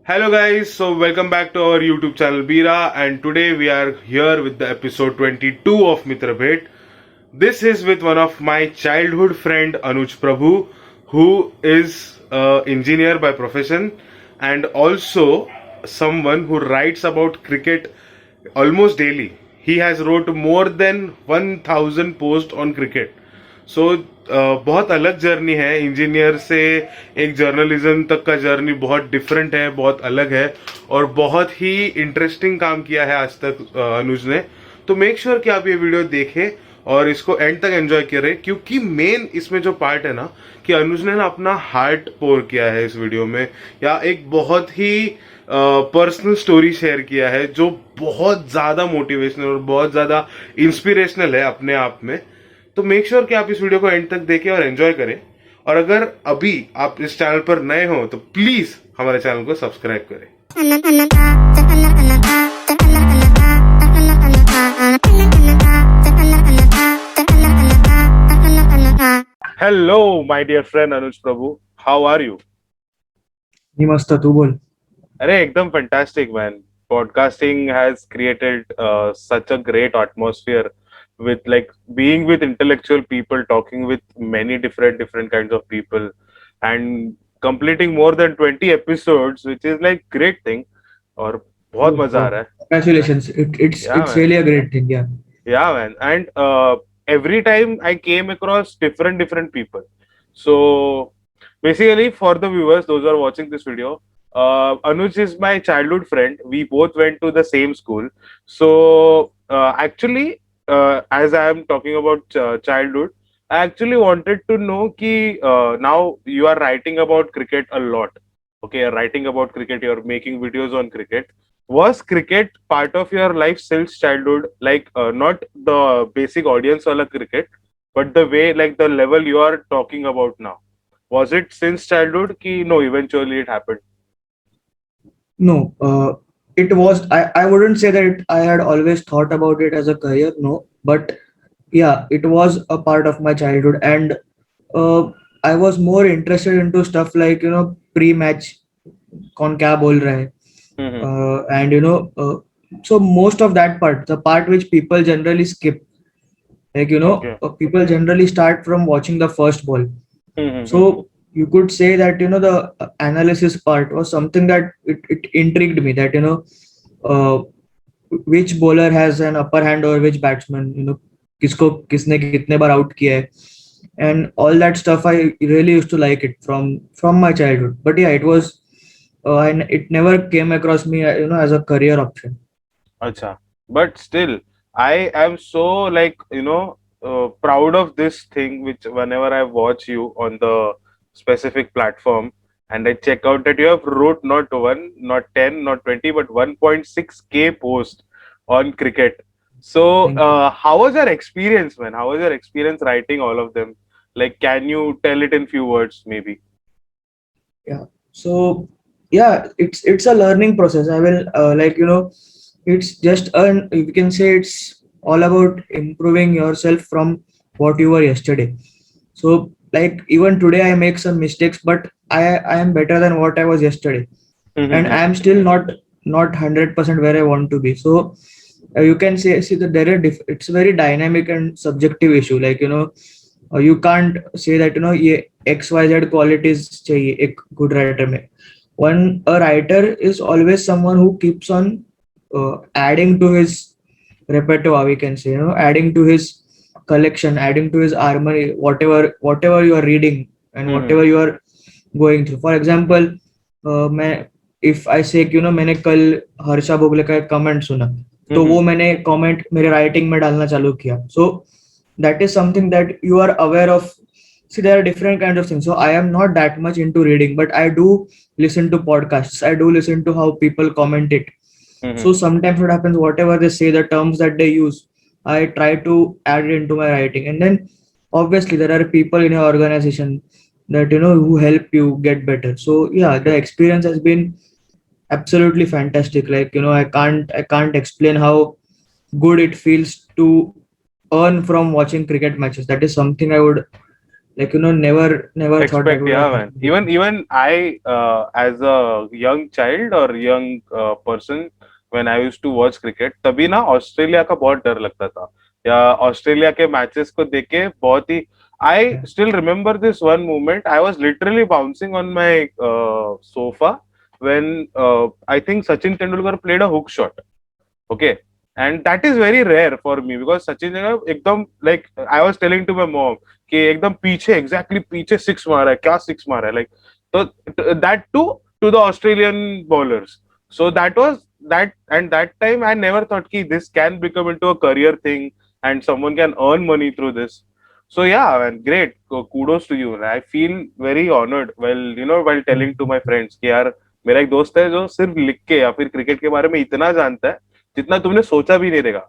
Hello guys, so welcome back to our YouTube channel Bira, and today we are here with the episode 22 of Mitra Bhet. This is with one of my childhood friend Anuj Prabhu, who is engineer by profession and also someone who writes about cricket almost daily. He has wrote more than 1000 posts on cricket. सो बहुत अलग journey है engineer से एक journalism तक का journey बहुत different है, बहुत अलग है और बहुत ही इंटरेस्टिंग काम किया है आज तक अनुज ने। तो मेक श्योर कि आप ये वीडियो देखें और इसको एंड तक एंजॉय करें, क्योंकि मेन इसमें जो पार्ट है ना कि अनुज ने ना अपना हार्ट पोर किया है इस वीडियो में, या एक बहुत ही पर्सनल स्टोरी शेयर किया है जो बहुत ज्यादा मोटिवेशनल और बहुत ज्यादा इंस्पिरेशनल है अपने आप में। तो मेक श्योर कि आप इस वीडियो को एंड तक देखें और एंजॉय करें। और अगर अभी आप इस चैनल पर नए हो तो प्लीज हमारे चैनल को सब्सक्राइब करें। Hello my dear friend Anuj Prabhu, how are you? नहीं मस्त तू बोल। अरे एकदम fantastic man. Podcasting has created such a great atmosphere with like being with intellectual people, talking with many different kinds of people, and completing more than 20 episodes, which is like great thing. और बहुत मजा आ रहा है। Congratulations. It's Yeah it's man, really a great thing. Yeah. yeah man, and every time I came across different people. So basically, for the viewers, those who are watching this video, Anuj is my childhood friend. We both went to the same school. So actually, as I am talking about childhood, I actually wanted to know कि now you are writing about cricket a lot. Okay, you're writing about cricket. You're making videos on cricket. Was cricket part of your life since childhood? Like not the basic audience wala cricket, but the way, like the level you are talking about now. Was it since childhood? Ki no, eventually it happened. No, it was. I wouldn't say that I had always thought about it as a career. No, but yeah, it was a part of my childhood, and uh, I was more interested into stuff like pre-match कौन क्या बोल रहा है, Mm-hmm. and so most of that part, the part which people generally skip, like Okay. people generally start from watching the first ball. Mm-hmm. So you could say that the analysis part was something that it intrigued me, that uh, which bowler has an upper hand or which batsman, किसको किसने कितने बार out किया है, and all that stuff. I really used to like it from my childhood. But yeah, it was and it never came across me as a career option. Acha. But still, I am so like proud of this thing. Which whenever I watch you on the specific platform, and I check out that you have wrote not one, not 10, not 20, but 1.6K post on cricket. So, Thank you. how was your experience, man? How was your experience writing all of them? Like, can you tell it in few words, maybe? Yeah. So yeah, it's a learning process. I will it's just an, you can say, it's all about improving yourself from what you were yesterday. So like even today I make some mistakes, but I am better than what I was yesterday, and I am still not 100% where I want to be. So you can see that there are it's a very dynamic and subjective issue. Like you can't say that ये XYZ qualities चाहिए एक good writer में. A writer is always someone who keeps on adding to his repertoire, we can say, adding to his collection, adding to his armory, whatever you are reading and whatever you are going through. For example, मैं if I say कि मैंने कल हर्षा भोगले का एक comment सुना, तो वो मैंने कमेंट मेरे राइटिंग में डालना चालू किया. So that is something that you are aware of. See, there are different kinds of things. So I am not that much into reading, but I do listen to podcasts. I do listen to how people comment it. So sometimes what happens, whatever they say, the terms that they use, I try to add it into my writing. And then obviously there are people in your organization that who help you get better. So yeah, the experience has been absolutely fantastic. Like I can't explain how good it feels to earn from watching cricket matches. That is something I would like never thought that Expect, would have yeah, man. happened. Even I, as a young child or young person, when I used to watch cricket, तभी ना Australia का बहुत डर लगता था, या Australia के matches को देख के बहुत ही. I Yeah. still remember this one moment. I was literally bouncing on my sofa when I think Sachin Tendulkar played a hook shot. Okay, and that is very rare for me because Sachin ने एकदम, like I was telling to my mom कि एकदम पीछे, exactly पीछे six मारा है, क्या six मारा है, like, तो that too to the Australian bowlers. So that was that, and that time I never thought कि this can become into a career thing and someone can earn money through this. So yeah, man, great. Kudos to you. I feel very honored while telling to my friends कि यार मेरा एक दोस्त है जो सिर्फ लिख के या फिर क्रिकेट के बारे में इतना जानता है जितना तुमने सोचा भी नहीं रहेगा.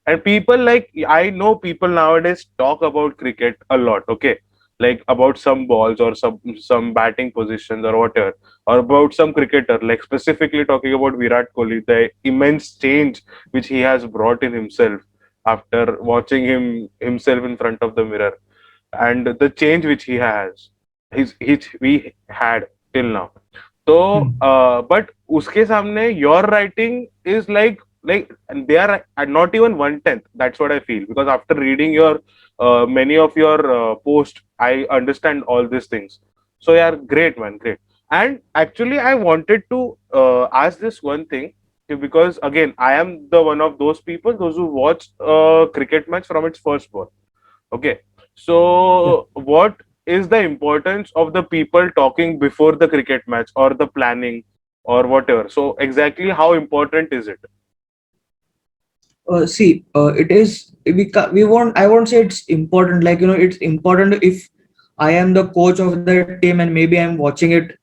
And people, like, I know people nowadays talk about cricket a lot, okay? Like about some balls or some batting positions or whatever, or about some cricketer, like specifically talking about Virat Kohli, the immense change which he has brought in himself after watching himself in front of the mirror, and the change which he has, his we had till now. So, Hmm. but उसके सामने your writing is like, and they are not even 1/10. That's what I feel, because after reading your many of your posts, I understand all these things. So yeah, great, man, great. And actually, I wanted to ask this one thing, because again, I am the one of those people, those who watch cricket match from its first ball. Okay, Yeah. so what is the importance of the people talking before the cricket match or the planning or whatever? So exactly how important is it? See, it is we won't. I won't say it's important. Like it's important if I am the coach of the team and maybe I'm watching it,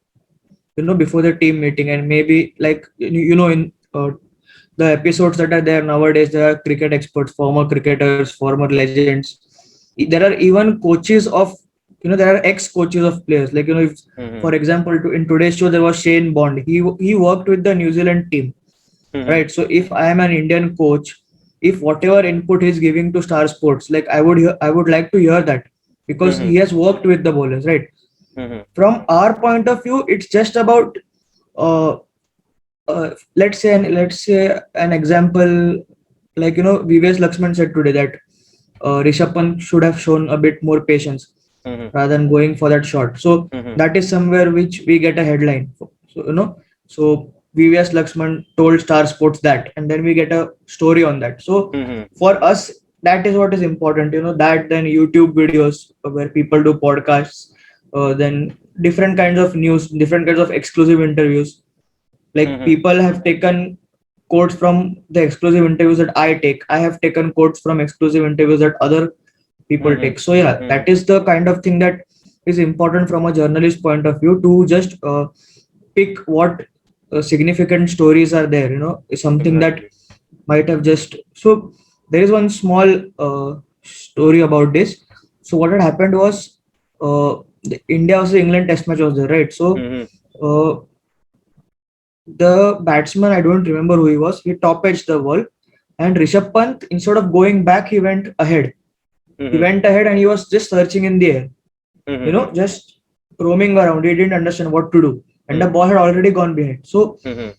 before the team meeting, and maybe like in the episodes that are there nowadays, there are cricket experts, former cricketers, former legends. There are even coaches of, there are ex coaches of players. Like if, Mm-hmm. for example, in today's show there was Shane Bond. He worked with the New Zealand team, Mm-hmm. right? So if I am an Indian coach, if whatever input he's giving to Star Sports, like I would like to hear that, because Mm-hmm. he has worked with the bowlers, right? Mm-hmm. From our point of view, it's just about uh, let's say an example, like VVS Lakshman said today that Rishabh Pant should have shown a bit more patience Mm-hmm. rather than going for that shot. So Mm-hmm. that is somewhere which we get a headline. So so VVS Lakshman told Star Sports that, and then we get a story on that. So Mm-hmm. for us, that is what is important. That, then YouTube videos where people do podcasts, then different kinds of news, different kinds of exclusive interviews. Like Mm-hmm. people have taken quotes from the exclusive interviews that I take. I have taken quotes from exclusive interviews that other people Mm-hmm. take. So yeah, Mm-hmm. that is the kind of thing that is important from a journalist point of view, to just pick what significant stories are there. Is something that Exactly. might have just. So there is one small story about this. So what had happened was, the India versus England test match was there, right? So Mm-hmm. uh, the batsman, I don't remember who he was, he top edged the ball, and Rishabh Pant, instead of going back, he went ahead. He Mm-hmm. went ahead and he was just searching in the air, Mm-hmm. just roaming around. He didn't understand what to do, and the ball had already gone behind. So Mm-hmm.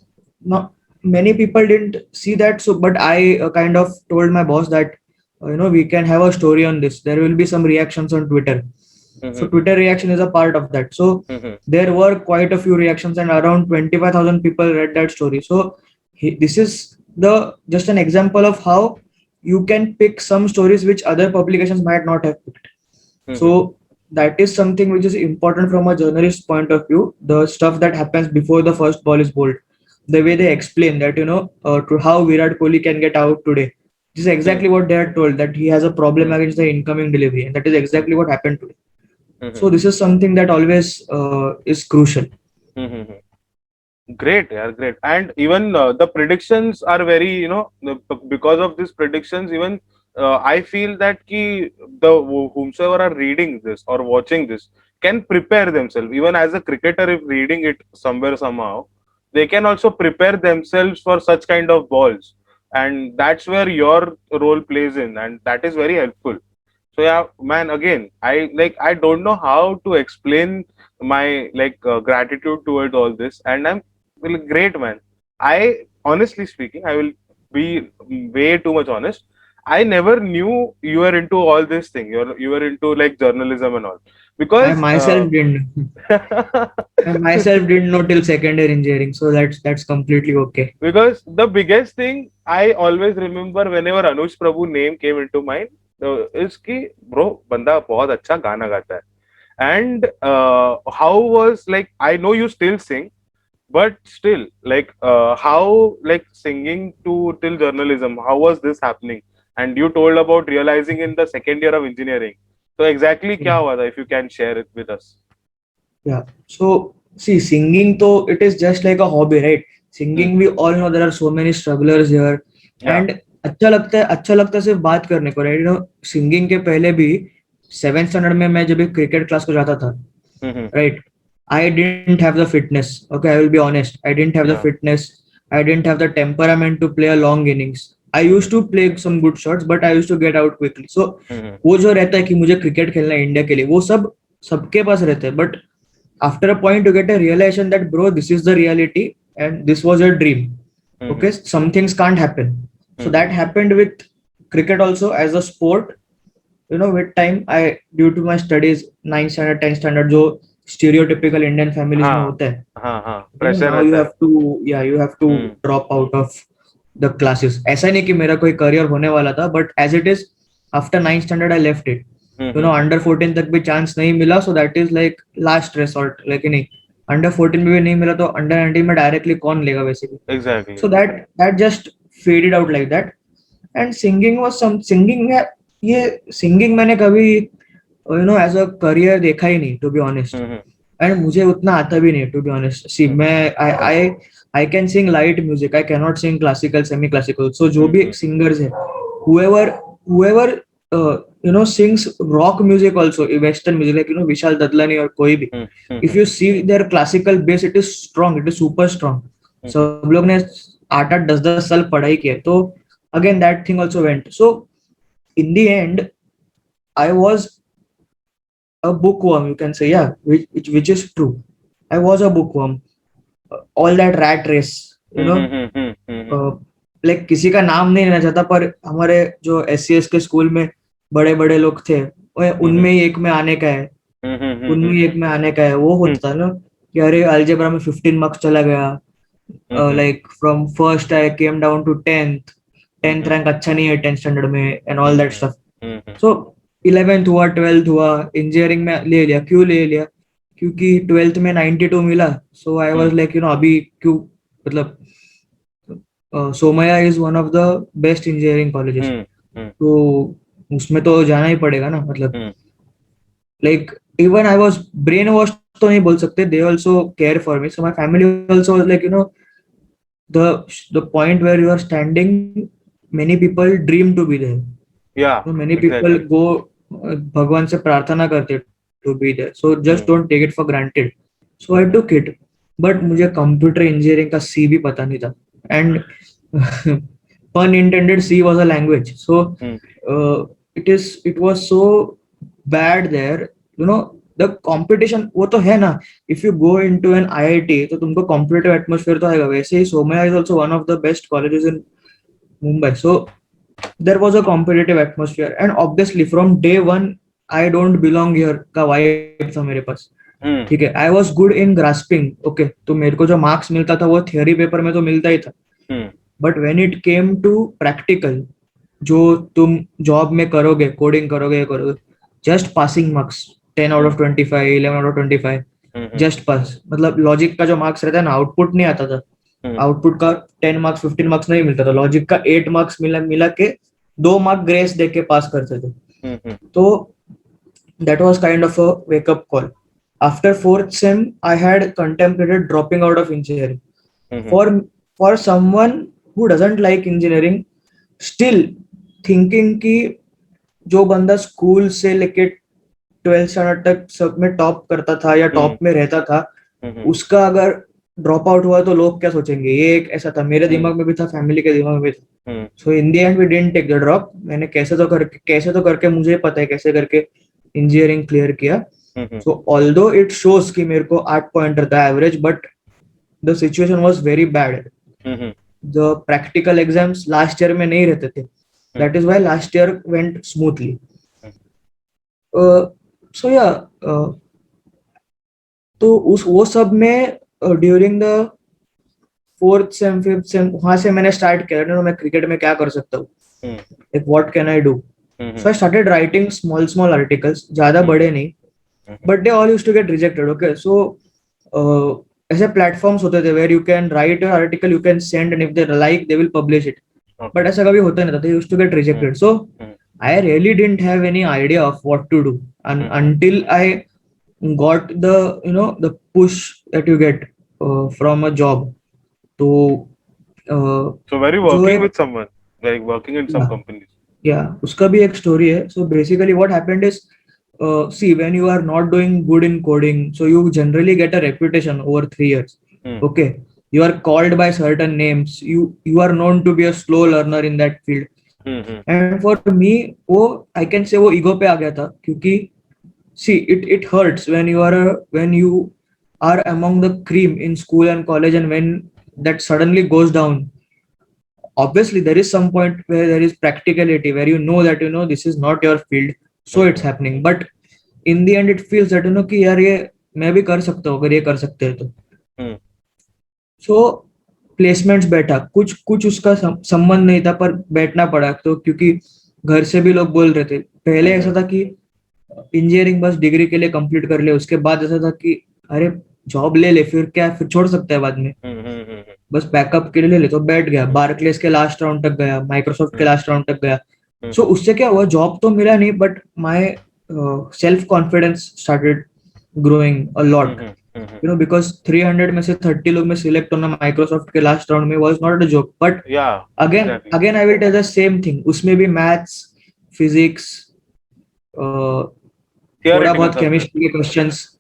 not many people didn't see that. So, but I kind of told my boss that we can have a story on this. There will be some reactions on Twitter. So Mm-hmm. Twitter reaction is a part of that. So Mm-hmm. there were quite a few reactions, and around 25,000 people read that story. So this is the just an example of how you can pick some stories which other publications might not have picked. Mm-hmm. So that is something which is important from a journalist point of view. The stuff that happens before the first ball is bowled, the way they explain that, to how Virat Kohli can get out today. This is exactly what they are told, that he has a problem against the incoming delivery, and that is exactly what happened today. Mm-hmm. So this is something that always is crucial. Mm-hmm. Great, yeah, great. And even the predictions are very, because of these predictions, even I feel that whomsoever are reading this or watching this can prepare themselves. Even as a cricketer, if reading it somewhere somehow, they can also prepare themselves for such kind of balls. And that's where your role plays in, and that is very helpful. So yeah, man. Again, I don't know how to explain my gratitude towards all this, and I'm well, great, man. I honestly speaking, I will be way too much honest. I never knew you were into all this thing. You were into like journalism and all I because myself didn't. I myself didn't know till second year engineering, so that's completely okay. because the biggest thing I always remember whenever Anuj Prabhu name came into mind is कि bro बंदा बहुत अच्छा गाना गाता है. And how was like I know you still sing, but still how like singing to till journalism, how was this happening? And you told about realizing in the second year of engineering. So exactly क्या Yeah. हुआ था if you can share it with us. Yeah. So see, singing though it is just like a hobby, right? Hmm. Singing, we all know there are so many strugglers here, Yeah. and अच्छा लगता है सिर्फ बात करने को, right? Singing के पहले भी 7th स्टैंडर्ड में मैं जब भी क्रिकेट क्लास को जाता था, Hmm. right? I didn't have the fitness. Okay, I will be honest. I didn't have the Yeah. fitness. I didn't have the temperament to play a long innings. I Hmm. used to play some good shots, but I used to get out quickly. So Hmm. वो जो रहता है कि मुझे cricket खेलना है India के लिए, वो सब सबके पास रहता है. But after a point, you get a realization that bro, this is the reality, and this was your dream. Hmm. Okay, some things can't happen. So Hmm. that happened with cricket also as a sport. With time, I, due to my studies, 9th standard, 10th standard, जो stereotypical Indian families में हाँ होता है, हाँ pressure now you रहता है. have to, yeah, you have to hmm. drop out of the classes. ऐसा नहीं कि मेरा कोई career होने वाला था, but as it is, after 9th standard I left it. Hmm. Under 14 तक भी chance नहीं मिला, so that is like last resort. लेकिन नहीं, under 14 में भी नहीं मिला तो under 19 में directly कौन लेगा basically. Exactly. So that just faded out like that. And singing was some singing है, ये singing मैंने कभी as a career देखा ही नहीं, to be honest. Hmm. And मुझे उतना आता भी नहीं, टू बी ऑनेस्ट. सी, मैं I can sing light music, I can not sing classical, semi classical. So जो भी सिंगर्स है, whoever whoever sings rock music also, western music, like Vishal Dadlani और कोई भी, if you see their classical bass, it is strong, it is super strong. सब लोग ने 8-8 10-10 साल पढ़ाई किया, तो again that thing also went. So in the end I was a bookworm, you can say. Yeah, which is true. I was a bookworm. All that rat race, like किसी का नाम नहीं लेना चाहता, पर हमारे जो SCS के स्कूल में बड़े बड़े लोग थे, उनमें ही एक में आने का है, उनमें ही एक में आने का है. वो होता है ना कि अरे अलजेब्रा में 15 मार्क्स चला गया, like from first I came down to 10th rank अच्छा नहीं है 10th स्टैंडर्ड में, and all that stuff. So 11th हुआ, 12th हुआ, इंजीनियरिंग में ले लिया. क्यों ले लिया? क्योंकि 12th में 92 मिला. सो आई वाज लाइक अभी क्यों, मतलब Somaiya is one of the best engineering colleges, तो उसमें तो जाना ही पड़ेगा ना. मतलब like even I was brain wash तो नहीं बोल सकते, they also care for me. So my family also was like the point where you are standing, many people dream to be there. या Many people go भगवान से प्रार्थना करते to be there. So just don't take it for granted. So I took it. But मुझे computer engineering का C भी पता नहीं था. And pun intended, C was a language. So it was so bad there. The competition वो तो है ना. If you go into an IIT तो तुमको competitive atmosphere तो आएगा. वैसे ही Somaiya is also one of the best colleges in Mumbai. So there was a competitive atmosphere, and obviously from day one I don't belong here का vibe था मेरे पास. ठीक है, I was good in grasping. Okay, तो मेरे को जो marks मिलता था वो थियोरी पेपर में तो मिलता ही था, but when it came to practical, जो तुम जॉब में करोगे, कोडिंग करोगे, just passing marks 10 out of 25, 11 out of 25, just pass. मतलब लॉजिक का जो मार्क्स रहता है ना, आउटपुट नहीं आता था. आउटपुट का 10 मार्क्स 15 मार्क्स नहीं मिलता था. लॉजिक का 8 मार्क्स मिला के 2 मार्क ग्रेस दे के पास करते थे. तो that was kind of a wake up call. After 4th sem I had contemplated dropping out of engineering. For someone who doesn't like engineering, still thinking कि जो बंदा स्कूल से लेके 12th स्टैंडर्ड तक सब में टॉप करता था या टॉप में रहता था, उसका अगर ड्रॉप आउट हुआ तो लोग क्या सोचेंगे. ये एक ऐसा था, मेरे दिमाग में भी था, फैमिली के दिमाग में भी था. Hmm, so in the end we didn't take the drop. मैंने कैसे तो करके मुझे पता है कैसे करके इंजीनियरिंग क्लियर किया. Hmm, so although it shows कि मेरे को 8 पॉइंटर था average, but the situation was very bad. Hmm, the practical exams last year में नहीं रहते थे. Hmm, that is why last year went smoothly. Hmm, so या तो उस वो सब में during the fourth sem fifth sem वहां से मैंने स्टार्ट किया ना, मैं क्रिकेट में क्या कर सकता हूँ, hmm, like what can I do. Hmm, so I started writing small small articles, ज्यादा हम्म, बड़े नहीं, hmm, but they all used to get rejected. Okay, so ऐसे प्लेटफॉर्म्स होते थे where you can write your article, you can send, and if they like they will publish it. okay, but ऐसा कभी होता नहीं था, they used to get hmm, rejected. So hmm, I really didn't have any idea of what to do, and hmm. until I got the the push that you get from a job. तो So were you जो working एक, with someone, like working in some या companies? या उसका भी एक story है. So basically what happened is, see, when you are not doing good in coding, so you generally get a reputation over 3 years. Hmm, Okay, you are called by certain names, you are known to be a slow learner in that field. hmm, hmm, and for me वो, I can say वो ego पे आ गया था, क्योंकि see it hurts when you are among the cream in school and college, and when that suddenly goes down. Obviously there is some point where there is practicality, where you know that this is not your field, so hmm, it's happening. But in the end it feels that कि यार ये मैं भी कर सकता हूँ अगर ये कर सकते हैं तो. hmm, सो प्लेसमेंट्स बैठा, कुछ कुछ उसका संबंध नहीं था, पर बैठना पड़ा तो, क्योंकि घर से भी लोग बोल रहे थे. पहले hmm, ऐसा था कि इंजीनियरिंग बस डिग्री के लिए कंप्लीट कर ले, उसके बाद ऐसा था कि अरे जॉब ले ले, फिर क्या, फिर छोड़ सकता है बाद में, hmm, hmm, hmm, hmm, बस बैकअप के लिए ले ले. तो बैठ गया, बार्कलेस के लास्ट राउंड तक गया, माइक्रोसॉफ्ट के hmm, लास्ट राउंड तक गया. hmm, सो hmm, उससे क्या हुआ, जॉब तो मिला नहीं, but my self confidence started growing a hmm, lot. hmm, hmm, hmm. Because 300 में से 30 लोग में सिलेक्ट होना माइक्रोसॉफ्ट के लास्ट राउंड में was not a joke. But Yeah, again exactly. Again I will tell the same thing, उसमें भी maths, physics, थोड़ा Theoretical बहुत subject. केमिस्ट्री के क्वेश्चंस,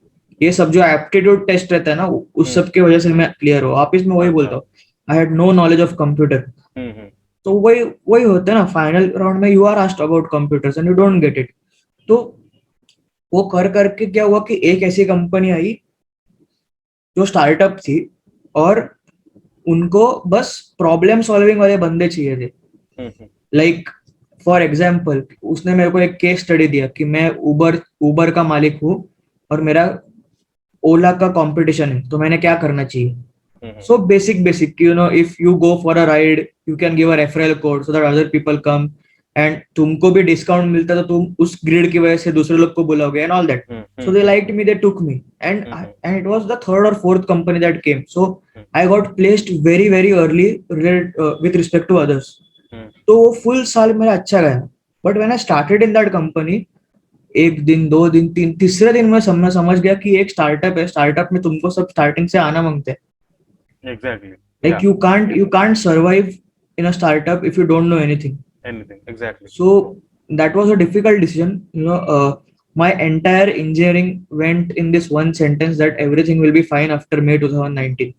ये सब जो एप्टीट्यूड टेस्ट रहता है ना, उस Hmm, सब की वजह से मैं क्लियर हूँ. आप इसमें वही बोलता अच्छा. हूँ, I had no knowledge of computer. Hmm, hmm, तो वही वही होता है ना, फाइनल राउंड में you are asked about computers and you don't get it. तो वो कर करके क्या हुआ कि एक ऐसी कंपनी आई जो स्टार्टअप थी, और उनको बस प्रॉब्लम सॉल्विंग वाले बंदे चाहिए थे. hmm, hmm, like for example, उसने मेरे को एक केस स्टडी दिया कि मैं उबर उबर का मालिक हूँ, और मेरा ओला का कंपटीशन है, तो मैंने क्या करना चाहिए. hmm, hmm. So basic if you go for a ride, you can give a referral code so that other people come, and तुमको भी डिस्काउंट मिलता, तो तुम उस ग्रिड की वजह से दूसरे लोग को बुलाओगे and all that. Hmm, So hmm, they hmm, liked me, they took me, and hmm, and it was the third or fourth company that came. So hmm, I got placed very very early with respect to others. hmm. तो वो full साल मेरा अच्छा गया. But when I started in that company, एक दिन, दो दिन, तीसरे दिन में समझ गया कि एक स्टार्टअप है, स्टार्टअप में तुमको सब स्टार्टिंग से आना मांगते हैं. Exactly. Like Yeah, you can't survive in a startup if you don't know anything. anything. Exactly. So that was a difficult decision. My entire engineering went in this one sentence, that everything will be fine after May 2019.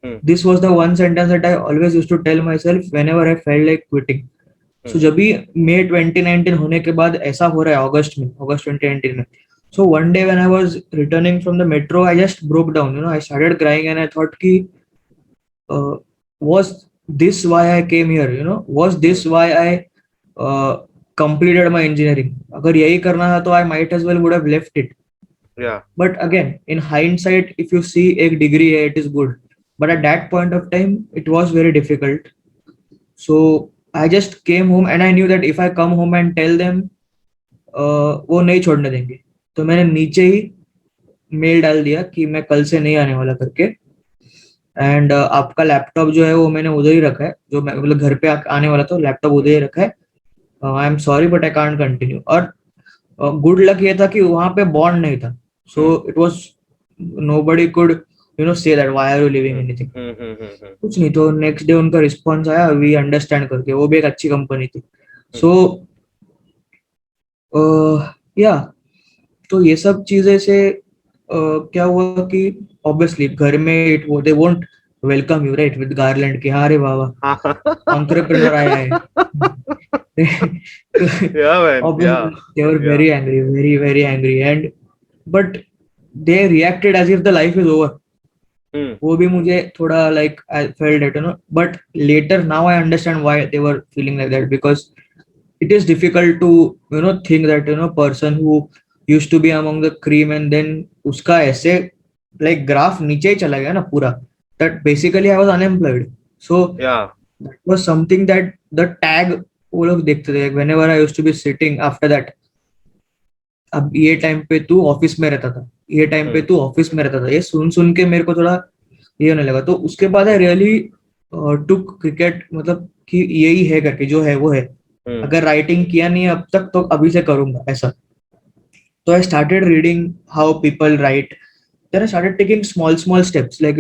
Hmm, This was the one sentence that I always used to tell myself whenever I felt like quitting. hmm, So जब भी May 2019 होने के बाद ऐसा हो रहा है, अगस्त 2019 में. So one day when I was returning from the metro, I just broke down. I started crying and I thought कि uh, was this why I came here? Was hmm. this why I completed my engineering? अगर यही करना था तो I might as well would have left it. Yeah. But again, in hindsight, if you see एक degree है, it is good. But at that point of time, it was very difficult. So I just came home and I knew that if I come home and tell them, वो नहीं छोड़ने देंगे. तो मैंने नीचे ही mail डाल दिया कि मैं कल से नहीं आने वाला करके. एंड आपका लैपटॉप जो है वो मैंने उधर ही रखा है, जो मैं मतलब घर पे आने वाला था, लैपटॉप उधर ही रखा है. I am sorry but I can't continue. और गुड लक ये था कि वहां पे बॉन्ड नहीं था. So it was nobody could say that why are you living Hmm, anything. hmm, hmm, hmm, hmm, कुछ नहीं. तो नेक्स्ट डे उनका रिस्पॉन्स आया, वी अंडरस्टैंड करके. वो भी एक अच्छी कंपनी थी. hmm, सो या तो ये सब चीजें से क्या हुआ कि ऑब्वियसली घर में it they won't welcome you right with garland की, हाँ रे वाह वाह entrepreneur आया है. Yeah, man. Yeah. Obviously they were Yeah. very angry, very angry, and but they reacted as if the life is over. Hmm. वो भी मुझे थोड़ा like I felt it, but later now I understand why they were feeling like that, because it is difficult to think that person who used to be among the cream and then उसका ऐसे like graph नीचे ही चला गया ना पूरा, that basically I was unemployed. So Yeah. that was something that the tag वो लोग देखते थे whenever I used to be sitting after that. अब ये टाइम पे तू ऑफिस में रहता था, ये टाइम पे Hmm. तू ऑफिस में रहता था, ये सुन सुन के मेरे को थोड़ा ये होने लगा. तो उसके बाद आई रियली टुक क्रिकेट, मतलब कि यही है करके जो है वो है. Hmm. अगर राइटिंग किया नहीं है अब तक तो अभी से करूंगा ऐसा. तो I started reading how people write, then I started taking small small steps like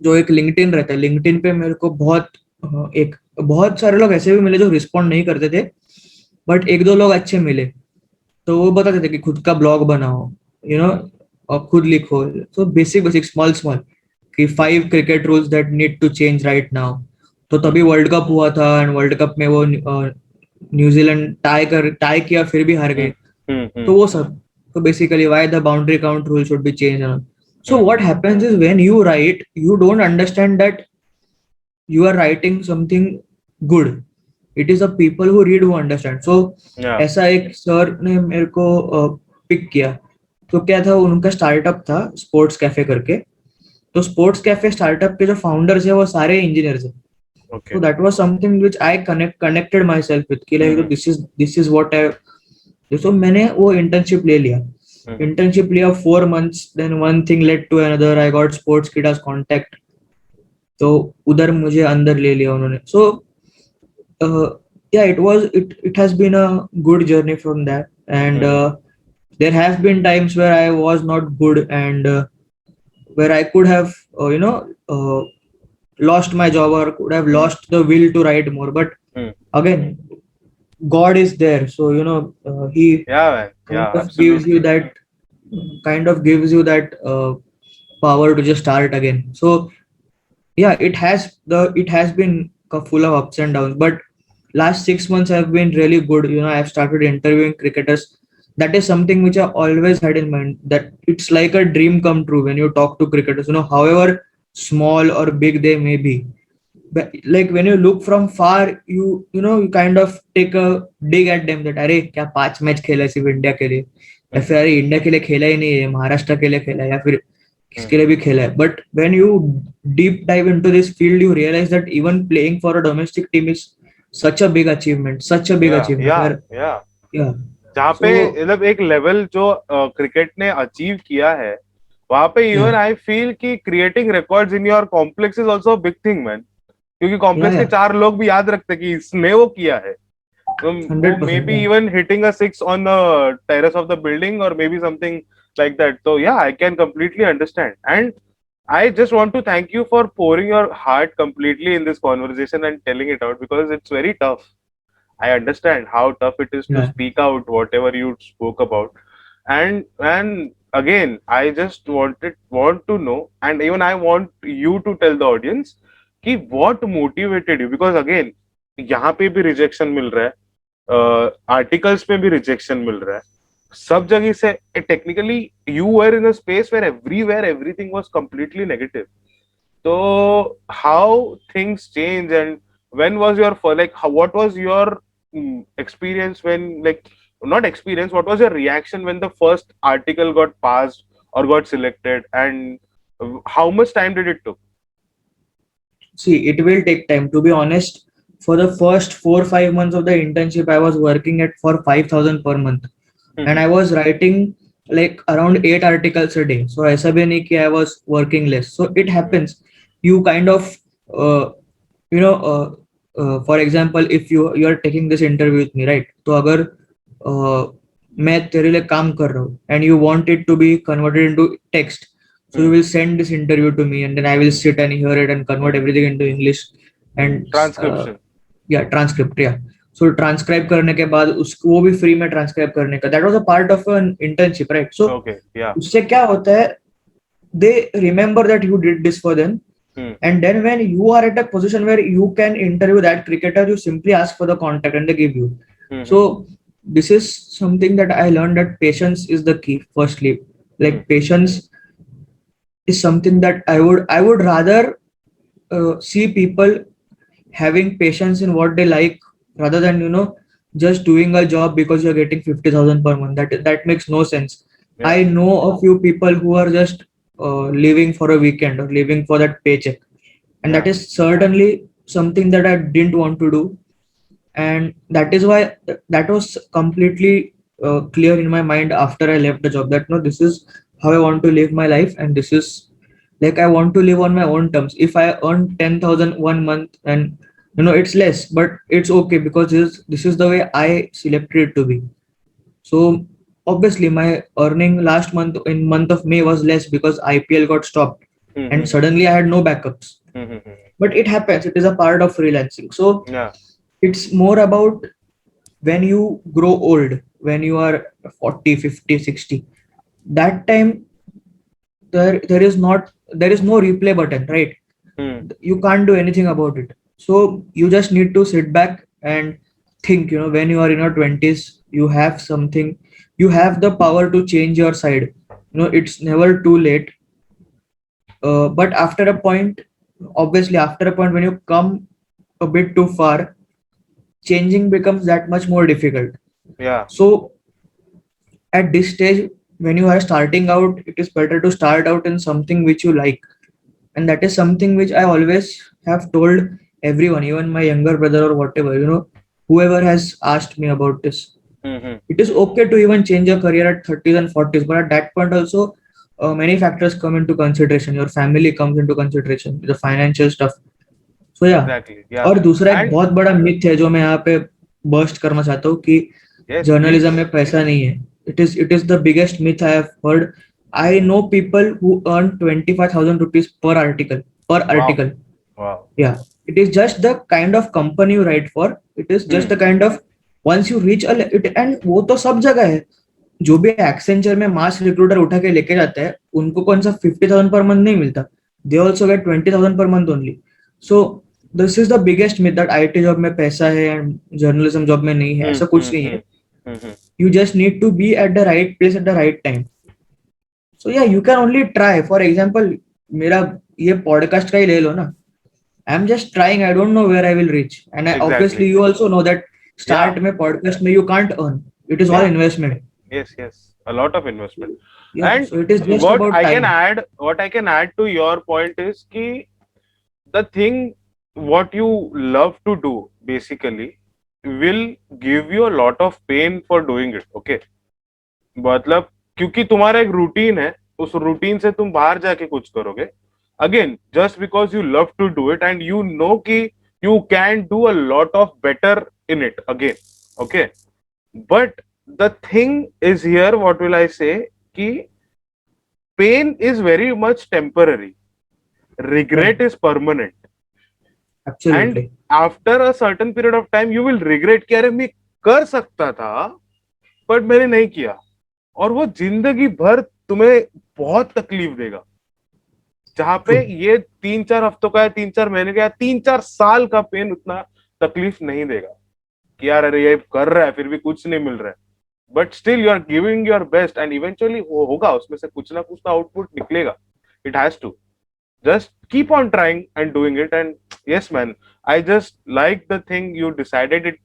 जो एक लिंक्डइन रहता है, लिंक्डइन पे मेरे को एक बहुत सारे लोग ऐसे भी मिले जो रिस्पॉन्ड नहीं करते थे, बट एक दो लोग अच्छे मिले. तो वो बताते थे कि खुद का ब्लॉग बनाओ, और खुद लिखो. तो बेसिक बेसिक स्मॉल स्मॉल कि 5 cricket rules that need to change right now. तो तभी वर्ल्ड कप हुआ था एंड वर्ल्ड कप में वो न्यूजीलैंड टाई किया फिर भी हार Hmm. गए. Hmm. Hmm. तो वो सब, तो basically why the boundary count rule should be change. So Hmm. What happens is when you right you don't understand that you are writing something good. It is the people who read who understand. So Yeah. ऐसा एक sir ने मेरे को pick किया. तो क्या था, उनका स्टार्टअप था स्पोर्ट्स कैफे करके. तो स्पोर्ट्स कैफे स्टार्टअप के जो फाउंडर्स है वो सारे इंजीनियर्स है. Okay. So that was something which I connected myself with कि like Hmm. this is what I. So मैंने वो इंटर्नशिप ले लिया. Hmm. इंटर्नशिप लिया 4 months, then one thing led to another. I got sports kidas contact. तो उधर मुझे अंदर ले लिया उन्होंने. सो yeah, it has been a good journey from that. And Hmm. there have been times where I was not good, and where I could have lost my job or could have lost the will to write more. But Hmm. again, God is there, so he Yeah, man. kind Yeah, of gives you absolutely. that power to just start again. So yeah, it has been full of ups and downs, but last 6 months have been really good. I've started interviewing cricketers. That is something which I always had in mind, that it's like a dream come true when you talk to cricketers, however small or big they may be. But like when you look from far, you kind of take a dig at them that अरे क्या 5 match खेला है सिर्फ India के लिए, या Hmm. फिर अरे इंडिया के लिए खेला ही नहीं है, महाराष्ट्र के लिए खेला है, या फिर Hmm. किसके लिए भी खेला है. But when you deep dive into this field, you realize that even playing for a domestic team is such a big Yeah, achievement yeah, where yeah. yeah. जहाँ पे So मतलब एक लेवल जो क्रिकेट ने अचीव किया है, वहां पे yeah, इवन आई फील कि creating records in your complex is also big thing, man. क्योंकि कॉम्प्लेक्स के yeah, 4 लोग भी याद रखते कि इसने वो किया है. तो वो may 100%. Be Yeah, even hitting a 6 on the terrace of the building और maybe something like that. So yeah, I can completely understand. And I just want to thank you for pouring your heart completely in this conversation and telling it out, because it's very tough. I understand how tough it is to yeah, speak out whatever you spoke about. And again, I just want to know, and even I want you to tell the audience कि what motivated you, because again यहाँ पे भी rejection मिल रहा है, articles में भी rejection मिल रहा है, सब जगह से. Technically you were in a space where everywhere everything was completely negative. So how things change, and when was your what was your experience when, like, not experience, what was your reaction when the first article got passed or got selected, and how much time did it took? see, it will take time, to be honest. For the first 4 5 months of the internship, I was working at for 5,000 per month, and I was writing like around 8 articles a day. So ऐसा भी नहीं कि I was working less. So it happens. You kind of uh, for example, if you are taking this interview with me, right? तो अगर मैं तेरे लिए काम कर रहा हूँ and you want it to be converted into text, so you will send this interview to me and then I will sit and hear it and convert everything into English and Transcription. yeah, transcript, yeah. So transcribe करने के बाद उसको वो भी free में transcribe करने का, that was a part of an internship, right? So Okay, yeah. उससे क्या होता है, they remember that you did this for them. Hmm. And then when you are at a position where you can interview that cricketer, you simply ask for the contact and they give you. Hmm. So this is something that I learned, that patience is the key. Firstly, Hmm. like patience is something that I would rather see people having patience in what they like, rather than just doing a job because you're getting 50,000 per month. That makes no sense. Yeah. I know a few people who are just living for a weekend or living for that paycheck, and that Yeah. is certainly something that I didn't want to do. And that is why that was completely clear in my mind after I left the job, that no, this is how I want to live my life, and this is like I want to live on my own terms. If I earn 10,000 one month, and it's less, but it's okay, because this is the way I selected it to be. So obviously my earning last month, in month of May, was less because IPL got stopped, Hmm. and suddenly I had no backups. Hmm. Hmm. But it happens, it is a part of freelancing. So Yeah. it's more about when you grow old, when you are 40, 50, 60, that time there is no replay button, right? Hmm. You can't do anything about it. So you just need to sit back and think, when you are in your 20s, you have something, you have the power to change your side. It's never too late. But after a point, obviously after a point when you come a bit too far, changing becomes that much more difficult. Yeah. So at this stage, when you are starting out, it is better to start out in something which you like. And that is something which I always have told everyone, even my younger brother or whatever, whoever has asked me about this. Hmm. Hmm. It is okay to even change your career at 30s and 40s, but at that point also, many factors come into consideration. Your family comes into consideration, the financial stuff. So yeah. Exactly. Yeah. और दूसरा एक And बहुत बड़ा myth है जो मैं यहाँ पे बर्स्ट करना चाहता हूँ कि yes, जर्नलिज्म please. में पैसा नहीं है. It is the biggest myth I have heard. I know people who earn 25,000 rupees per article. Per Wow. article. Wow. Yeah. It is just the kind of company you write for. It is just Hmm. the kind of, once you reach and वो तो सब जगह है. जो भी Accenture में mass recruiter उठा के लेके जाता है, उनको कौन सा 50,000 पर मंथ नहीं मिलता. They also get 20,000 per month only. So this is the biggest myth, that IT job में पैसा है एंड जर्नलिज्म जॉब में नहीं है. Hmm. ऐसा Hmm. कुछ नहीं Hmm. है. Hmm. You just need to be at the right place at the right time. So yeah, you can only try. For example, मेरा ये पॉडकास्ट का ही ले लो ना. I'm just trying. I don't know where I will reach. And obviously Exactly. you also know that Yeah. start में podcast में you can't earn. It is all Yeah. investment. Yes. Yes. A lot of investment. Yeah. And So it is just what about I can time. add, what I can add to your point is कि the thing what you love to do basically will give you a lot of pain for doing it. Okay. मतलब क्योंकि तुम्हारा एक routine है, उस routine से तुम बाहर जाके कुछ करोगे again just because you love to do it and you know कि you can do a lot of better in it again. Okay. But the thing is here what will I say कि pain is very much temporary, Yeah. regret is permanent. And Absolutely. after a certain period of time you will regret कि अरे मैं कर सकता था but मैंने नहीं किया. और वो जिंदगी भर तुम्हें बहुत तकलीफ देगा. जहां पे True. ये 3-4 हफ्तों का या 3-4 महीने का या 3-4 साल का पेन उतना तकलीफ नहीं देगा कि यार अरे ये कर रहा है फिर भी कुछ नहीं मिल रहा है. But still you are giving your best and eventually वो होगा, उसमें से कुछ ना कुछ तो आउटपुट निकलेगा. It has to. Just keep on trying and doing it. And yes man, I just like the thing you decided it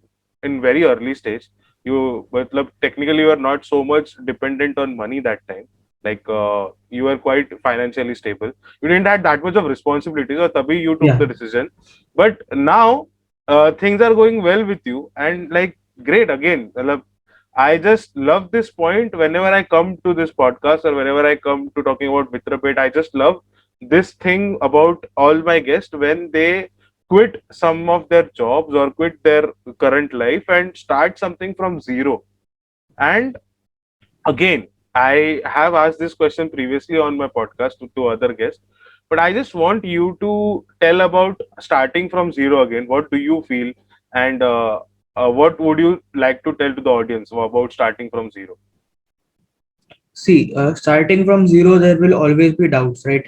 in very early stage. You matlab technically you are not so much dependent on money that time. Like you were quite financially stable, you didn't have that much of responsibilities, or tabhi you took Yeah. the decision. But now things are going well with you and like great again. Matlab, I just love this point whenever I come to this podcast or whenever I come to talking about Mitrapet. I just love this thing about all my guests when they quit some of their jobs or quit their current life and start something from zero. And again, I have asked this question previously on my podcast to other guests, but I just want you to tell about starting from zero again. What do you feel, and what would you like to tell to the audience about starting from zero? See, starting from zero, there will always be doubts, right?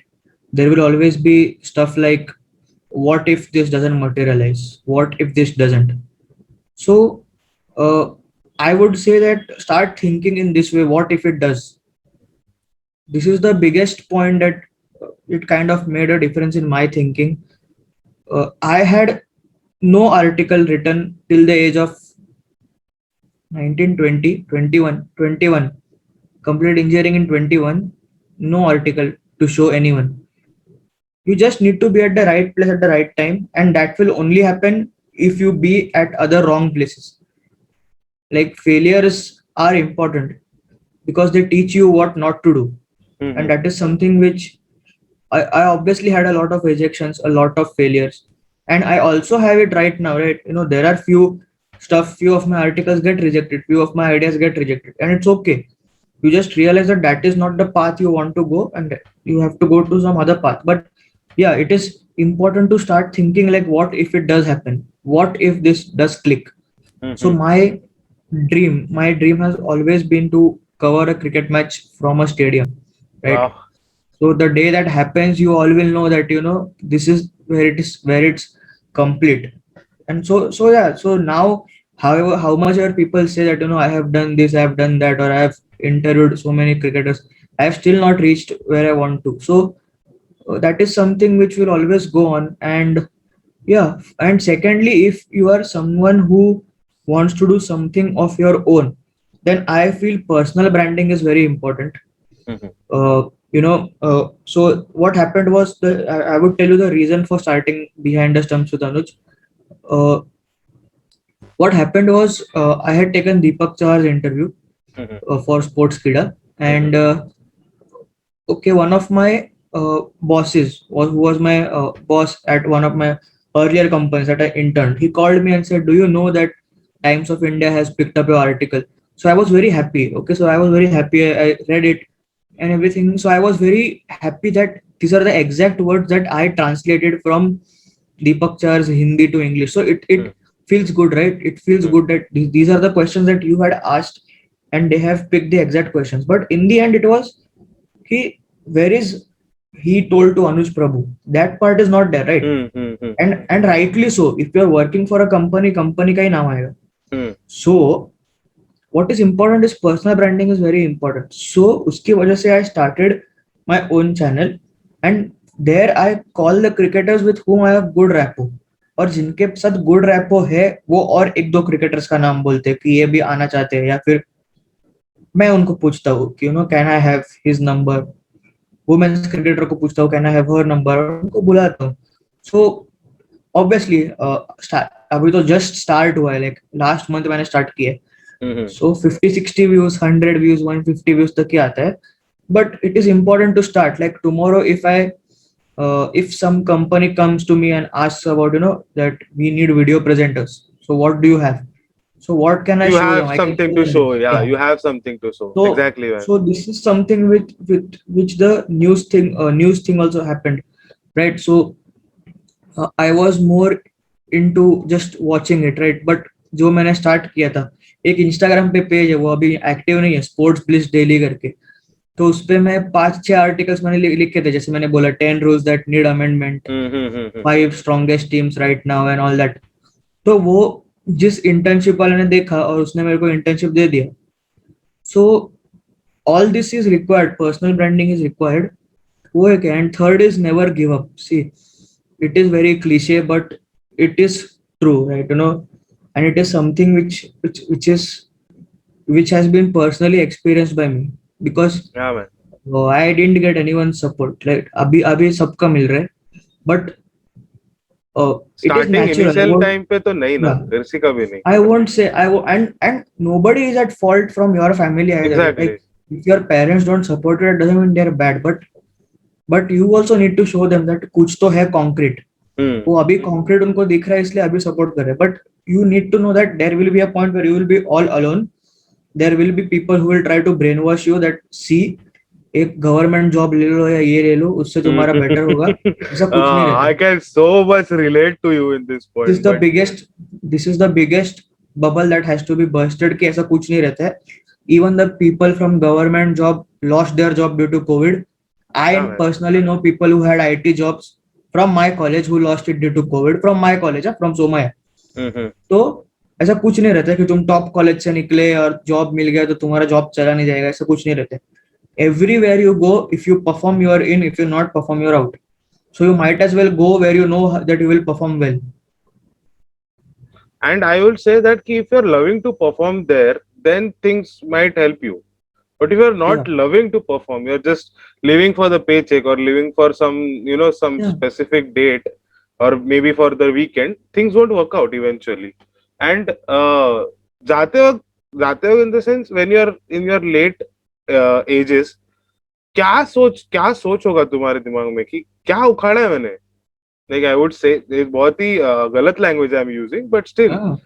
There will always be stuff like, what if this doesn't materialize? What if this doesn't? So, uh, I would say that start thinking in this way, what if it does? This is the biggest point that it kind of made a difference in my thinking. I had no article written till the age of 19, 20, 21, 21. Complete engineering in 21. No article to show anyone. You just need to be at the right place at the right time, and that will only happen if you be at other wrong places. Like failures are important because they teach you what not to do, and Mm-hmm. that is something which I obviously had a lot of rejections, a lot of failures, and I also have it right now, right? There are few of my articles get rejected, few of my ideas get rejected, and it's okay. You just realize that that is not the path you want to go, and you have to go to some other path. But yeah, it is important to start thinking like, what if it does happen? What if this does click? So Mm-hmm. my dream has always been to cover a cricket match from a stadium, right? Wow. So the day that happens, you all will know that this is where it's complete. And so yeah. So now, however, how much ever people say that I have done this, I have done that, or I have interviewed so many cricketers, I have still not reached where I want to. So that is something which will always go on. And yeah, and secondly, if you are someone who wants to do something of your own, then I feel personal branding is very important. Mm-hmm. So what happened was, I would tell you the reason for starting Behind the Stumps with Anuj. Uh, what happened was, I had taken Deepak Chahar's interview Mm-hmm. for Sports Kida, Mm-hmm. and okay, one of my bosses who was my boss at one of my earlier companies that I interned. He called me and said, "Do you know that Times of India has picked up your article?" So I was very happy. Okay, so I was very happy. I read it and everything. So I was very happy that these are the exact words that I translated from Deepak Char's Hindi to English. So it feels good, right? It feels Mm-hmm. good that these are the questions that you had asked, and they have picked the exact questions. But in the end, it was he. Where is he told to Anuj Prabhu? That part is not there, right? Mm-hmm. And rightly so. If you are working for a company, company का ही नाम आएगा. Mm-hmm. So what is important is personal branding is very important. So उसकी वजह से I started my own channel, and there I call the cricketers with whom I have good rapport. और जिनके साथ good rapport है वो और एक दो क्रिकेटर्स का नाम बोलते हैं कि ये भी आना चाहते हैं, या फिर मैं उनको पूछता हूँ कि can I have his number. Women's cricketer को पूछता हूँ can I have her number, और उनको बुलाता हूँ. सो ऑब्वियसली अभी तो जस्ट स्टार्ट हुआ है, लाइक लास्ट मंथ मैंने स्टार्ट किया है. Mm-hmm. सो 50-60 व्यूज, 100 व्यूज, 150 व्यूज तक ही आता है. But it is important to start. Like tomorrow, if some company comes to me and asks about that we need video presenters, so what do you have? So what can I You show them? have I can something show to them. show. Yeah, Yeah. you have something to show. So Exactly, man. so this is something with which the news thing also happened, right? So I was more into just watching it, right? But जो मैंने start किया था, एक Instagram पे page है, वो अभी active नहीं है, स्पोर्ट्स ब्लिस डेली करके. तो उस पे मैं 5-6 आर्टिकल्स मैंने लिखे थे, जैसे मैंने बोला 10 rules that need amendment, Mm-hmm. 5 strongest teams right now and all that. तो वो जिस इंटर्नशिप वाले ने देखा और उसने मेरे को इंटर्नशिप दे दिया. So all this is required, personal branding is required. वो एक. And third is never give up. See, it is very cliche, but it is true, right? And it is something which has been personally experienced by me, because Yeah, man. I didn't get anyone's support, right? अभी सबका मिल रहा है, but it is Starting natural. initial time पे तो नहीं ना, Yeah, किसी का भी नहीं. I won't say and nobody is at fault from your family either. Like Exactly. if your parents don't support you, it doesn't mean they're bad, but you also need to show them that कुछ तो है concrete. Hmm. वो अभी concrete उनको दिख रहा है इसलिए अभी सपोर्ट कर रहे हैं. But you need to know that there will be a point where you will be all alone. There will be people who will try to brainwash you that see, एक government job ले लो या ये ले लो, उससे तुम्हारा better होगा. ऐसा कुछ नहीं रहता. I can so much relate to you in this point. This is the biggest bubble that has to be busted, कि ऐसा कुछ नहीं रहता है. even the people from government job lost their job due to COVID. I Yeah, man. personally know people who had IT jobs from my college who lost it due to COVID, from my college, from Somaya. Mm-hmm. तो ऐसा कुछ नहीं रहता कि तुम top college से निकले और जॉब मिल गया तो तुम्हारा जॉब चला नहीं जाएगा, ऐसा कुछ नहीं रहता. Everywhere you go, if you perform, you are in. If you not perform, you're out. So you might as well go where you know that you will perform well. And I will say that ki if you're loving to perform there, then things might help you. But if you're Yeah, not loving to perform, you're just living for the paycheck or living for some, some yeah, specific date or maybe for the weekend, things won't work out eventually. And जाते वक्त जाते वक्त in the sense when you're in your late ages, क्या सोच होगा तुम्हारे दिमाग में कि क्या उखाड़ा है मैंने. लाइक आई वुड से बहुत ही गलत language I am using but still yeah,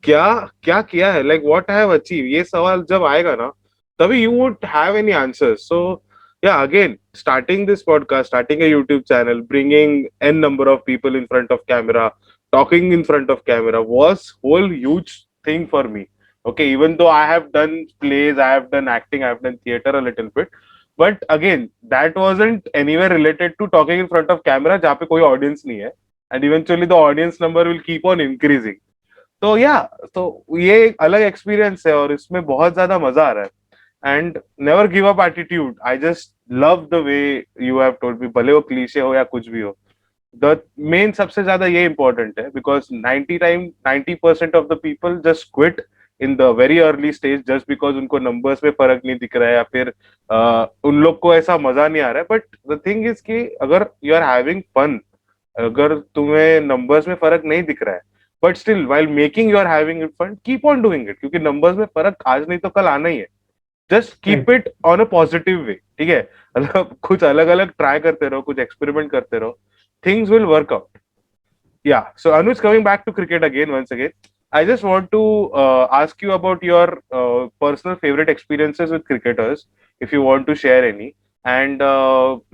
क्या क्या किया है, like what I have achieve, ये सवाल जब आएगा ना तभी you would have any answers. So yeah, again, starting this podcast, starting a YouTube channel, bringing n number of people in front of camera, talking in front of camera was whole huge thing for me. Okay, even though I have done plays, I have done acting, I have done theater a little bit, but again, that wasn't anywhere related to talking in front of camera जहाँ पे कोई audience नहीं है, and eventually the audience number will keep on increasing. तो या तो ये एक अलग एक्सपीरियंस है और इसमें बहुत ज्यादा मजा आ रहा है. And never give up attitude. I just love the way you have told me, भले वो क्लीशे हो या कुछ भी हो. द मेन सबसे ज्यादा ये इंपॉर्टेंट है because 90% of the people just quit in the very early stage just because उनको नंबर्स में फर्क नहीं दिख रहा है या फिर उन लोग को ऐसा मजा नहीं आ रहा है. बट द थिंग इज कि अगर यू आर हैविंग फन, अगर तुम्हें नंबर्स में फर्क नहीं दिख रहा है but still while making you are having it fun, keep on doing it, क्योंकि नंबर्स में फर्क आज नहीं तो कल आना ही है. Just keep right. It on a positive way. ठीक है, मतलब कुछ अलग अलग ट्राई करते रहो, कुछ एक्सपेरिमेंट करते रहो, things will work out. Yeah, so Anuj, coming back to cricket again, once again, I just want to ask you about your personal favorite experiences with cricketers, if you want to share any, and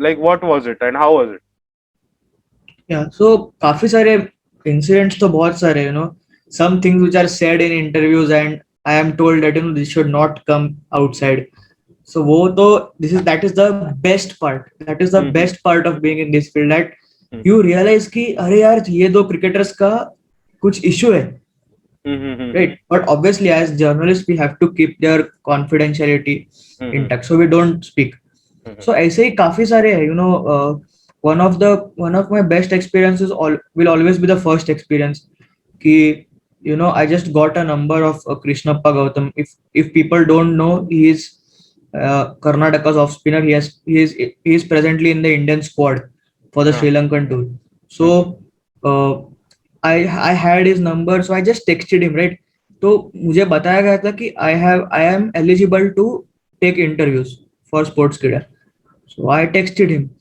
like what was it and how was it? Yeah. So काफी सारे incidents तो बहुत सारे, some things which are said in interviews and I am told that this should not come outside. So वो तो that is the best part. That is the Mhm. best part of being in this field, that Mhm. you realize कि अरे यार ये दो cricketers का कुछ issue है, Mm-hmm. right? But obviously as journalists we have to keep their confidentiality Mhm. intact, so we don't speak. Mhm. So ऐसे ही काफी सारे हैं, one of my best experiences will always be the first experience कि I just got a number of Krishnappa Gautam. If people don't know, he is Karnataka's off spinner. He is presently in the Indian squad for the Ah. Sri Lankan tour. So uh, I had his number, so I just texted him, right? तो मुझे बताया गया था कि I am eligible to take interviews for Sportskeeda. So I texted him.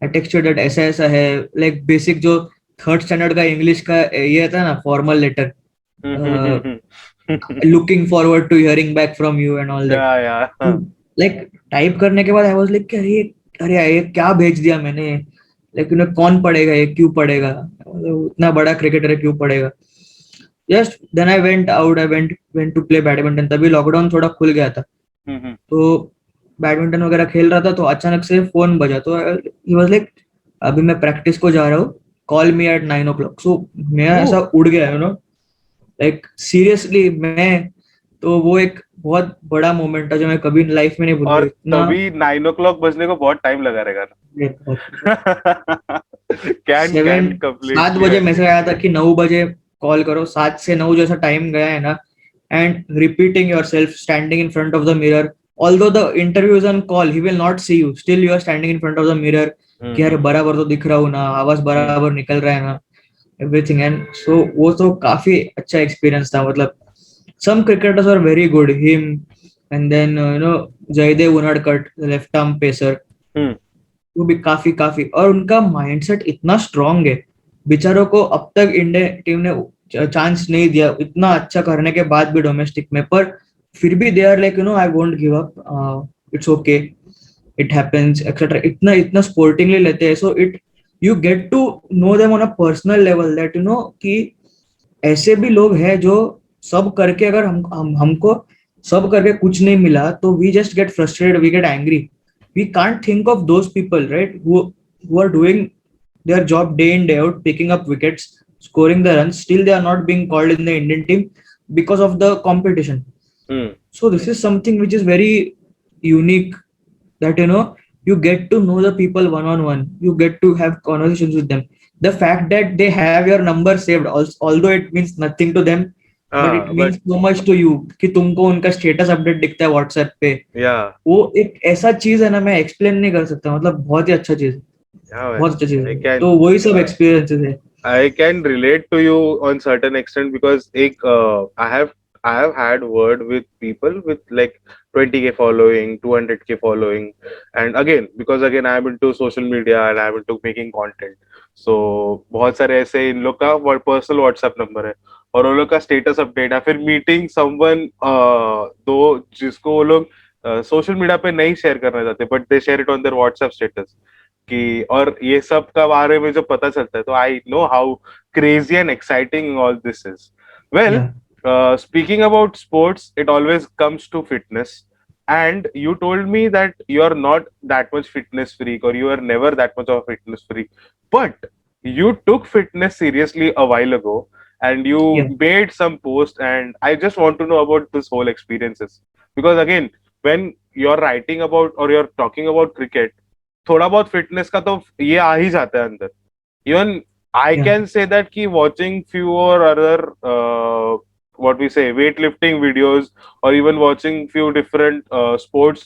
I texted that ऐसा ऐसा है, like basic जो थर्ड स्टैंडर्ड का इंग्लिश का ये था ना, formal letter, looking forward to hearing back from you and all that. Yeah. Like type करने के बाद आई वाज लाइक अरे अरे ये क्या भेज दिया मैंने, लेकिन कौन पढ़ेगा, ये क्यों पढ़ेगा, इतना बड़ा क्रिकेटर है क्यों पढ़ेगा. Just then I went out, I went to play badminton. तभी लॉकडाउन थोड़ा खुल गया था, Mhm. तो बैडमिंटन वगैरह खेल रहा था, तो अचानक से फोन बजा. तो ही वाज लाइक अभी मैं प्रैक्टिस को जा रहा हूँ, कॉल मी एट 9 o'clock. सो मैं ऐसा उड़ गया, लाइक सीरियसली. मैं तो वो एक बहुत बड़ा मोमेंट था जो मैं कभी लाइफ में नहीं भूलूंगा. और इतना तभी 9 o'clock बजने को बहुत टाइम लगा रहेगा ना. Can 7 completely. बजे मैसेज आया था कि 9 बजे कॉल करो. 7 से 9 जैसा टाइम गया है ना, and repeating your self, standing in front of the mirror. Although the interview is on call, he will not see you. Still you are standing in front of the mirror. कि यार बराबर तो दिख रहा हूँ ना, आवाज बराबर निकल रहा है ना, everything. And so वो तो काफी अच्छा एक्सपीरियंस था. मतलब some cricketers are very good, him and then Jaydev Unadkat, the left arm pacer, वो भी काफी काफी. और उनका माइंडसेट इतना स्ट्रांग है, बेचारों को अब तक इंडियन टीम ने चांस नहीं दिया इतना अच्छा करने के बाद भी डोमेस्टिक में. पर फिर भी they are like I won't give up, it's okay, it happens etcetera. इतना इतना स्पोर्टिंगली लेते हैं. So it you get to know them on a personal level, that कि ऐसे भी लोग हैं जो सब करके अगर हमको सब करके कुछ नहीं मिला, तो we just get frustrated, we get angry. We can't think of those people, right, who are doing their job day in day out, picking up wickets, scoring the runs, still they are not being called in the Indian team because of the competition. Hmm. So this is something which is very unique, that you get to know the people one on one, you get to have conversations with them. The fact that they have your number saved, although it means nothing to them, but it But means so much to you कि तुमको उनका status update दिखता है WhatsApp पे, yeah, वो एक ऐसा चीज है ना, मैं एक्सप्लेन नहीं कर सकता, मतलब बहुत ही अच्छा चीज है, yeah, man. बहुत अच्छा चीज I है, can तो वही सब एक्सपीरियंसेस है. I can relate to you on certain extent because I have had word with people with like 20K following, 200K following, and again because again I am into social media and I am into making content. So बहुत सारे ऐसे इन लोग का personal WhatsApp number है और उन लोग का स्टेटस अपडेट है फिर मीटिंग समवन दो जिसको वो लोग सोशल मीडिया पे नहीं शेयर करना चाहते but they share it on their WhatsApp status कि और ये सब का बारे में जो पता चलता है तो I know how crazy and exciting all this is well Yeah, speaking about sports it always comes to fitness and you told me that you are not that much fitness freak or you are never that much of a fitness freak but you took fitness seriously a while ago and you yeah, made some post and I just want to know about this whole experiences because again when you're writing about or you're talking about cricket थोड़ा बहुत fitness का तो ये आ ही जाता है अंदर even I yeah, can say that कि watching few और other what we say weightlifting videos or even watching few different sports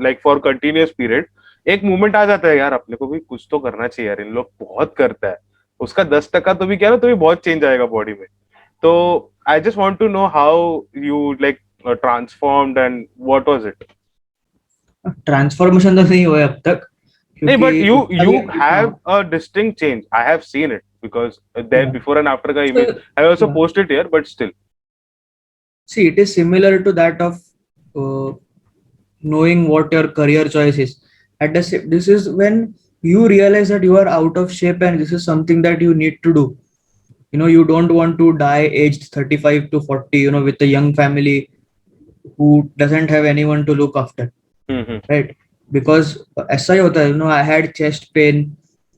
like for continuous period एक मूवमेंट आ जाता है यार अपने को भी कुछ तो करना चाहिए यार इन लोग बहुत करता है उसका 10% तो भी क्या ना तो भी बहुत चेंज आएगा बॉडी में तो I just want to know how you like transformed and what was it transformation तो नहीं हुआ है अब तक, नहीं क्योंकि but उतना you भी. हाँ. have a distinct change I have seen it because there Yeah. before and after का image So, I also yeah. posted here but still See, it is similar to that of uh, knowing what your career choice is. This is when you realize that you are out of shape and this is something that you need to do. You don't want to die aged 35 to 40, with a young family who doesn't have anyone to look after, hmm right? Because ऐसा ही होता है, I had chest pain,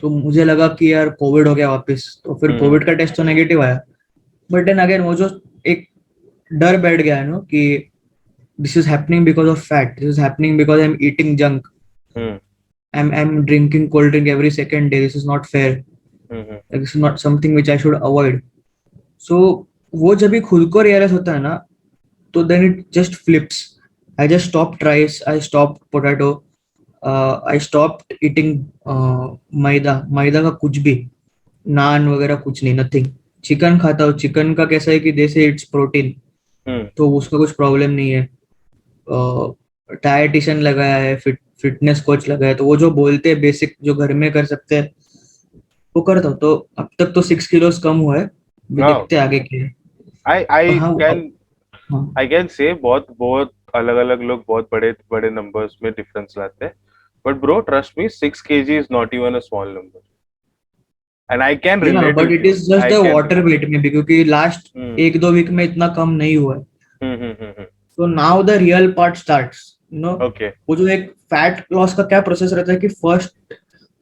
तो मुझे लगा कि यार Covid हो गया वापस, तो फिर hmm कोविड का टेस्ट तो नेगेटिव आया. बट देन अगेन वो जो एक डर बैठ गया है, कि this is happening because of fat, this is happening because I'm eating junk, hmm I'm drinking cold drink every second day, this is not fair, hmm this is not something which I should avoid. So वो जब भी खुद को realise होता है ना, तो then it just flips. I just stopped rice, I stopped potato, I stopped eating मैदा का कुछ भी, नान वगैरह कुछ नहीं, नथिंग. चिकन खाता हूँ, चिकन का कैसा है कि जैसे इट्स प्रोटीन, hmm तो उसका कुछ प्रॉब्लम नहीं है. डायटिशियन लगाया है, फिटनेस कोच लगाया है, तो वो जो बोलते हैं बेसिक जो घर में कर सकते हैं वो करता हूँ. तो अब तक तो 6 किलोस कम हुआ है, भी wow देखते हैं आगे क्या है. I हाँ. हाँ. can say बहुत बहुत अलग अलग लोग बहुत बड़े बड़े numbers में difference लाते हैं but bro trust me 6 kg is not even a small number and I can या relate but with it you is just I the can water relate weight में भी, क्योंकि लास्ट hmm 1-2 वीक में इतना कम नहीं हुआ है. hmm तो now the real part starts, okay वो जो एक फैट लॉस का क्या प्रोसेस रहता है कि फर्स्ट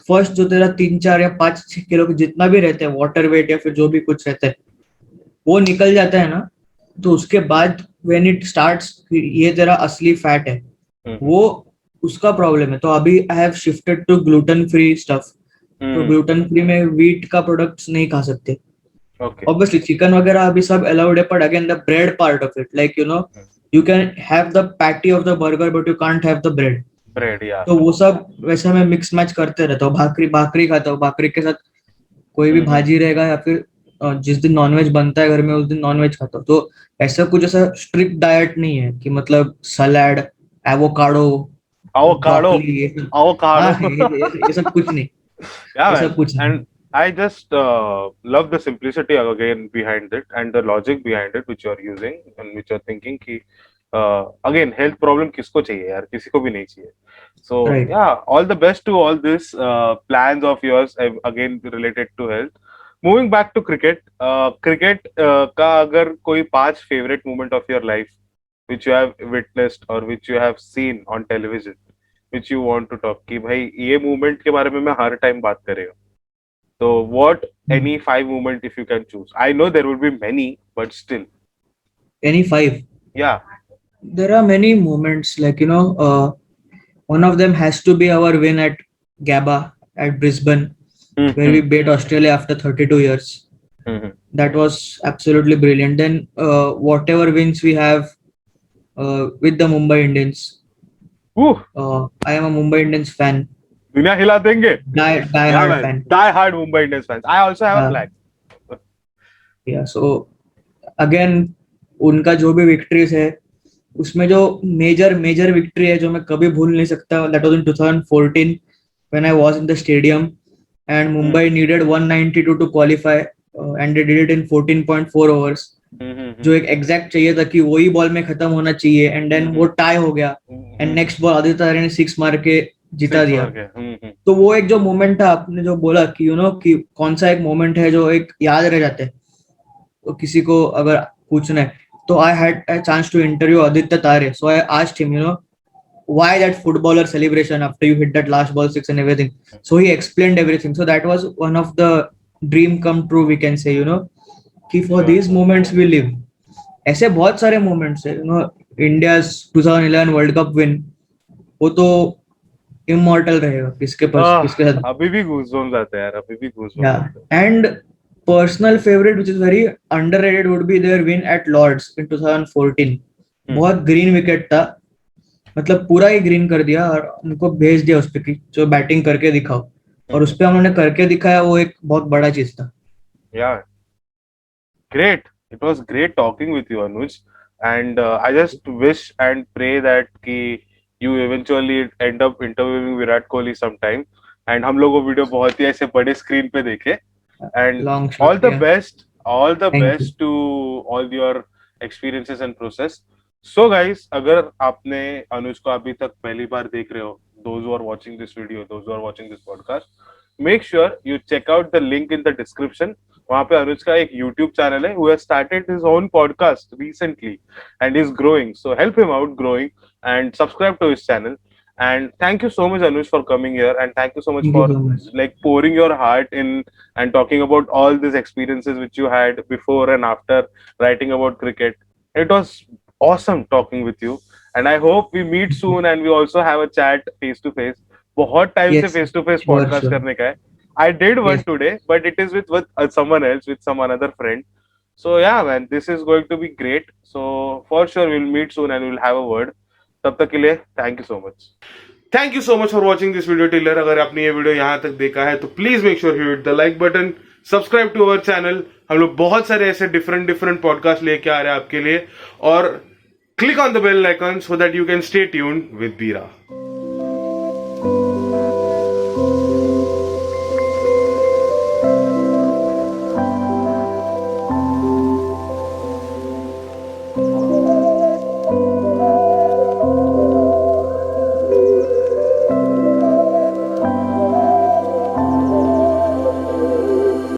फर्स्ट जो तेरा 3-4 या 5-6 किलो के जितना भी रहता है वाटर वेट या फिर जो भी कुछ रहता है, वो निकल जाता है ना, तो उसके बाद व्हेन इट स्टार्ट्स, ये तेरा असली फैट है, hmm वो उसका प्रॉब्लम है. तो अभी I have shifted to gluten free stuff. तो hmm ग्लूटेन फ्री में व्हीट का प्रोडक्ट्स नहीं खा सकते. okay Obviously chicken वगैरह अभी सब allowed है, but again the bread part of it, like you can have the patty of the burger but you can't have the bread. bread yeah तो वो सब वैसे मैं मिक्स मैच करते रहता हूँ. भाकरी भाकरी खाता हूँ, भाकरी के साथ कोई भी hmm भाजी रहेगा, या फिर जिस दिन नॉनवेज बनता है घर में उस दिन नॉनवेज खाता हूँ. तो ऐसा कुछ ऐसा स्ट्रिक्ट डाइट नहीं है कि मतलब सलाड, एवोकाडो, avocado ब्रोकली, ये सब. हाँ, avocado ये सब कुछ नहीं, yeah ये man सब कुछ नहीं. and I just love the simplicity again behind it and the logic behind it which you're using and which you're thinking कि again health problem किसको चाहिए यार किसी को भी नहीं चाहिए so right. yeah all the best to all this plans of yours again related to health moving back to cricket cricket का अगर कोई 5 favorite moment of your life which you have witnessed or which you have seen on television, which you want to talk कि भाई ये movement के बारे में मैं हर time बात कर रही हूँ. So what any 5 movement if you can choose? I know there will be many, but still, Any 5? yeah. There are many moments, like, one of them has to be our win at Gabba at Brisbane, where we beat Australia after 32 years. Mhm. That was absolutely brilliant. Then, whatever wins we have with the Mumbai Indians, Woo, I am a Mumbai Indians fan, दुनिया हिला देंगे. die Yeah, hard man. fan. Die hard Mumbai Indians fans. I also have a Yeah. flag. Yeah, so again, उनका जो भी victories है उसमें जो major victory है जो मैं कभी भूल नहीं सकता, that was in 2014 when I was in the stadium and Mumbai needed 192 to qualify and they did it in 14.4 overs, जो एक एग्जैक्ट चाहिए था कि वही बॉल में खत्म होना चाहिए, एंड देन वो टाई हो गया एंड नेक्स्ट बॉल आदित्य तारे ने 6 मार के जिता दिया. तो वो एक जो मोमेंट था, आपने जो बोला कि कि कौन सा एक मोमेंट है जो एक याद रह जाता है, तो किसी को अगर पूछना है तो I had a chance to interview Aditya Tare. So I asked him, why that footballer celebration after you hit that last ball 6 and everything. So he explained everything. So that was one of the dream come true, we can say, कि for these moments we live. ऐसे बहुत सारे moments है, India's 2011 World Cup win, वो तो immortal रहेगा किसके पास, किसके साथ. अभी भी goosebumps आते हैं यार, अभी भी goosebumps Yeah, आते हैं. and personal favorite which is very underrated would be their win at Lords in 2014. बहुत ग्रीन विकेट था, मतलब पूरा ही ग्रीन कर दिया और उनको भेज दिया उस पे कि जो बैटिंग करके दिखाओ, और उस पे उन्होंने करके दिखाया, वो एक बहुत बड़ा चीज था. Yeah, great. It was great talking with you, Anuj. And I just wish and pray that कि you eventually end up interviewing Virat Kohli sometime. And हम लोग वो वीडियो बहुत ही ऐसे बड़े स्क्रीन पे देखे. And Long shot, all the yeah. best, all the Thank best to all your experiences and process. So guys, अगर आपने अनुज को अभी तक पहली बार देख रहे हो, those who are watching this video, those who are watching this podcast, make sure you check out the link in the description. वहाँ पे अनुज का एक YouTube channel है, who has started his own podcast recently and is growing. So help him out growing and subscribe to his channel. And thank you so much, Anuj, for coming here, and thank you so much Thank for you so much. like pouring your heart in and talking about all these experiences which you had before and after writing about cricket. It was awesome talking with you, and I hope we meet soon and we also have a chat face to face. बहुत time से Yes, face to face sure, podcast sure. करने का है. I did one Yes. today, but it is with someone else, with some another friend. So yeah, man, this is going to be great. So for sure we'll meet soon and we'll have a word. तब तक के लिए thank you so much. Thank you so much for watching this video टिलर. अगर आपने ये video यहाँ तक देखा है तो please make sure you hit the like button, subscribe to our channel. हम लोग बहुत सारे ऐसे डिफरेंट पॉडकास्ट लेके आ रहे हैं आपके लिए, और click on the bell icon so that you can stay tuned with बीरा.